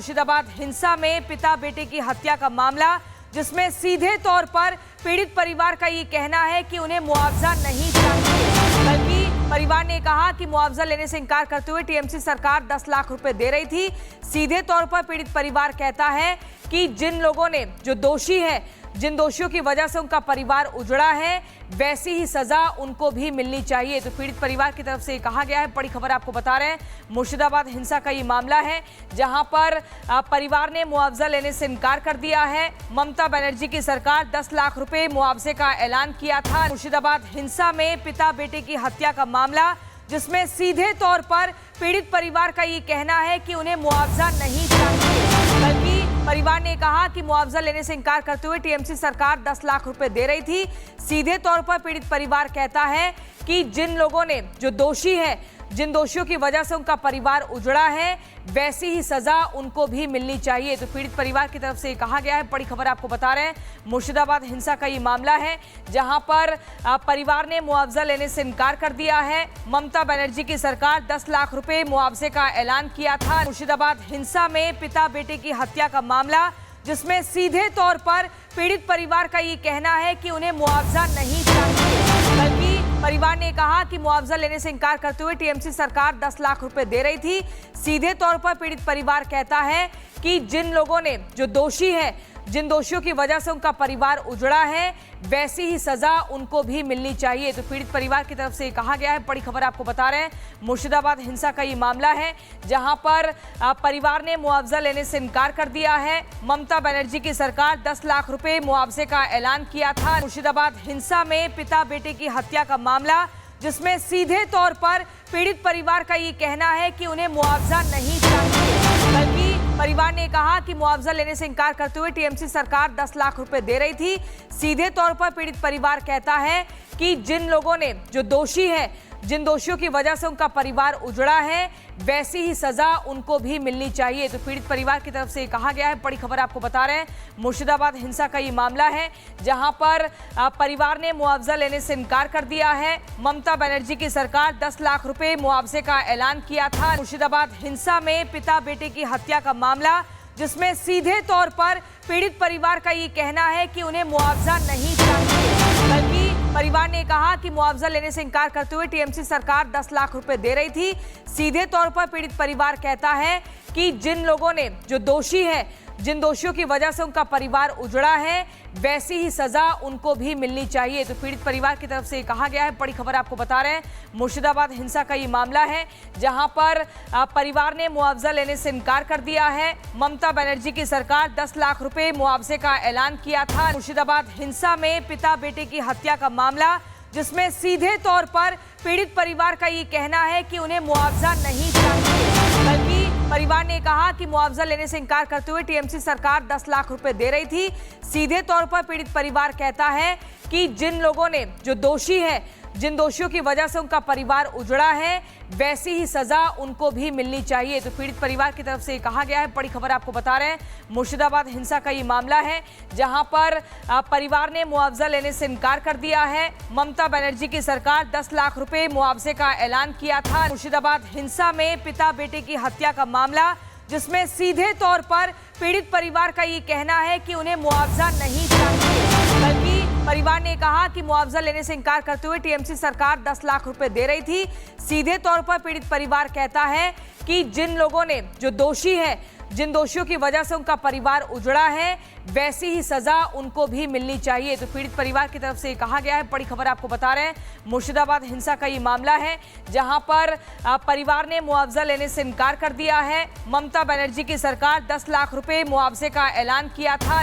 मुर्शिदाबाद हिंसा में पिता बेटे की हत्या का मामला, जिसमें सीधे तौर पर पीड़ित परिवार का ये कहना है कि उन्हें मुआवजा नहीं चाहिए, बल्कि परिवार ने कहा कि मुआवजा लेने से इनकार करते हुए टीएमसी सरकार 10 लाख रुपए दे रही थी। सीधे तौर पर पीड़ित परिवार कहता है कि जिन लोगों ने, जो दोषी है, जिन दोषियों की वजह से उनका परिवार उजड़ा है, वैसी ही सजा उनको भी मिलनी चाहिए। तो पीड़ित परिवार की तरफ से कहा गया है। बड़ी खबर आपको बता रहे हैं, मुर्शिदाबाद हिंसा का ये मामला है, जहां पर परिवार ने मुआवजा लेने से इनकार कर दिया है। ममता बनर्जी की सरकार 10 लाख रुपए मुआवजे का ऐलान किया था। मुर्शिदाबाद हिंसा में पिता बेटे की हत्या का मामला, जिसमें सीधे तौर पर पीड़ित परिवार का ये कहना है कि उन्हें मुआवजा नहीं चाहिए, बल्कि परिवार ने कहा कि मुआवजा लेने से इनकार करते हुए टीएमसी सरकार 10 लाख रुपए दे रही थी। सीधे तौर पर पीड़ित परिवार कहता है कि जिन लोगों ने, जो दोषी है, जिन दोषियों की वजह से उनका परिवार उजड़ा है, वैसी ही सजा उनको भी मिलनी चाहिए। तो पीड़ित परिवार की तरफ से कहा गया है। बड़ी खबर आपको बता रहे हैं, मुर्शिदाबाद हिंसा का ये मामला है, जहां पर परिवार ने मुआवजा लेने से इनकार कर दिया है। ममता बनर्जी की सरकार 10 लाख रुपए मुआवजे का ऐलान किया था। मुर्शिदाबाद हिंसा में पिता बेटे की हत्या का मामला, जिसमें सीधे तौर पर पीड़ित परिवार का ये कहना है कि उन्हें मुआवजा नहीं चाहिए, बल्कि परिवार ने कहा कि मुआवजा लेने से इनकार करते हुए टीएमसी सरकार 10 लाख रुपए दे रही थी। सीधे तौर पर पीड़ित परिवार कहता है कि जिन लोगों ने, जो दोषी है, जिन दोषियों की वजह से उनका परिवार उजड़ा है, वैसी ही सजा उनको भी मिलनी चाहिए। तो पीड़ित परिवार की तरफ से कहा गया है। बड़ी खबर आपको बता रहे हैं, मुर्शिदाबाद हिंसा का ये मामला है, जहां पर परिवार ने मुआवजा लेने से इनकार कर दिया है। ममता बनर्जी की सरकार 10 लाख रुपए मुआवजे का ऐलान किया था। मुर्शिदाबाद हिंसा में पिता बेटे की हत्या का मामला, जिसमें सीधे तौर पर पीड़ित परिवार का ये कहना है कि उन्हें मुआवजा नहीं चाहिए, बल्कि परिवार ने कहा कि मुआवजा लेने से इनकार करते हुए टीएमसी सरकार 10 लाख रुपए दे रही थी। सीधे तौर पर पीड़ित परिवार कहता है कि जिन लोगों ने, जो दोषी है, जिन दोषियों की वजह से उनका परिवार उजड़ा है, वैसी ही सजा उनको भी मिलनी चाहिए। तो पीड़ित परिवार की तरफ से कहा गया है। बड़ी खबर आपको बता रहे हैं, मुर्शिदाबाद हिंसा का ये मामला है, जहां पर परिवार ने मुआवजा लेने से इनकार कर दिया है। ममता बनर्जी की सरकार 10 लाख रुपए मुआवजे का ऐलान किया था। मुर्शिदाबाद हिंसा में पिता बेटे की हत्या का मामला, जिसमें सीधे तौर पर पीड़ित परिवार का ये कहना है कि उन्हें मुआवजा नहीं चाहिए, बल्कि परिवार ने कहा कि मुआवजा लेने से इनकार करते हुए टीएमसी सरकार 10 लाख रुपए दे रही थी। सीधे तौर पर पीड़ित परिवार कहता है कि जिन लोगों ने, जो दोषी है, जिन दोषियों की वजह से उनका परिवार उजड़ा है, वैसी ही सजा उनको भी मिलनी चाहिए। तो पीड़ित परिवार की तरफ से कहा गया है। बड़ी खबर आपको बता रहे हैं, मुर्शिदाबाद हिंसा का ये मामला है, जहां पर परिवार ने मुआवजा लेने से इनकार कर दिया है। ममता बनर्जी की सरकार 10 लाख रुपए मुआवजे का ऐलान किया था। मुर्शिदाबाद हिंसा में पिता बेटे की हत्या का मामला, जिसमें सीधे तौर पर पीड़ित परिवार का ये कहना है कि उन्हें मुआवजा नहीं चाहिए, बल्कि परिवार ने कहा कि मुआवजा लेने से इनकार करते हुए टीएमसी सरकार 10 लाख रुपए दे रही थी। सीधे तौर पर पीड़ित परिवार कहता है कि जिन लोगों ने, जो दोषी है, जिन दोषियों की वजह से उनका परिवार उजड़ा है, वैसी ही सजा उनको भी मिलनी चाहिए। तो पीड़ित परिवार की तरफ से कहा गया है। बड़ी खबर आपको बता रहे हैं, मुर्शिदाबाद हिंसा का ये मामला है, जहां पर परिवार ने मुआवजा लेने से इनकार कर दिया है। ममता बनर्जी की सरकार 10 लाख रुपए मुआवजे का ऐलान किया था। मुर्शिदाबाद हिंसा में पिता बेटे की हत्या का मामला, जिसमें सीधे तौर पर पीड़ित परिवार का ये कहना है कि उन्हें मुआवजा नहीं चाहिए, बल्कि परिवार ने कहा कि मुआवजा लेने से इनकार करते हुए टीएमसी सरकार 10 लाख रुपए दे रही थी। सीधे तौर पर पीड़ित परिवार कहता है कि जिन लोगों ने, जो दोषी है, जिन दोषियों की वजह से उनका परिवार उजड़ा है, वैसी ही सजा उनको भी मिलनी चाहिए। तो पीड़ित परिवार की तरफ से कहा गया है। बड़ी खबर आपको बता रहे हैं, मुर्शिदाबाद हिंसा का ये मामला है, जहां पर परिवार ने मुआवजा लेने से इनकार कर दिया है। ममता बनर्जी की सरकार 10 लाख रुपए मुआवजे का ऐलान किया था।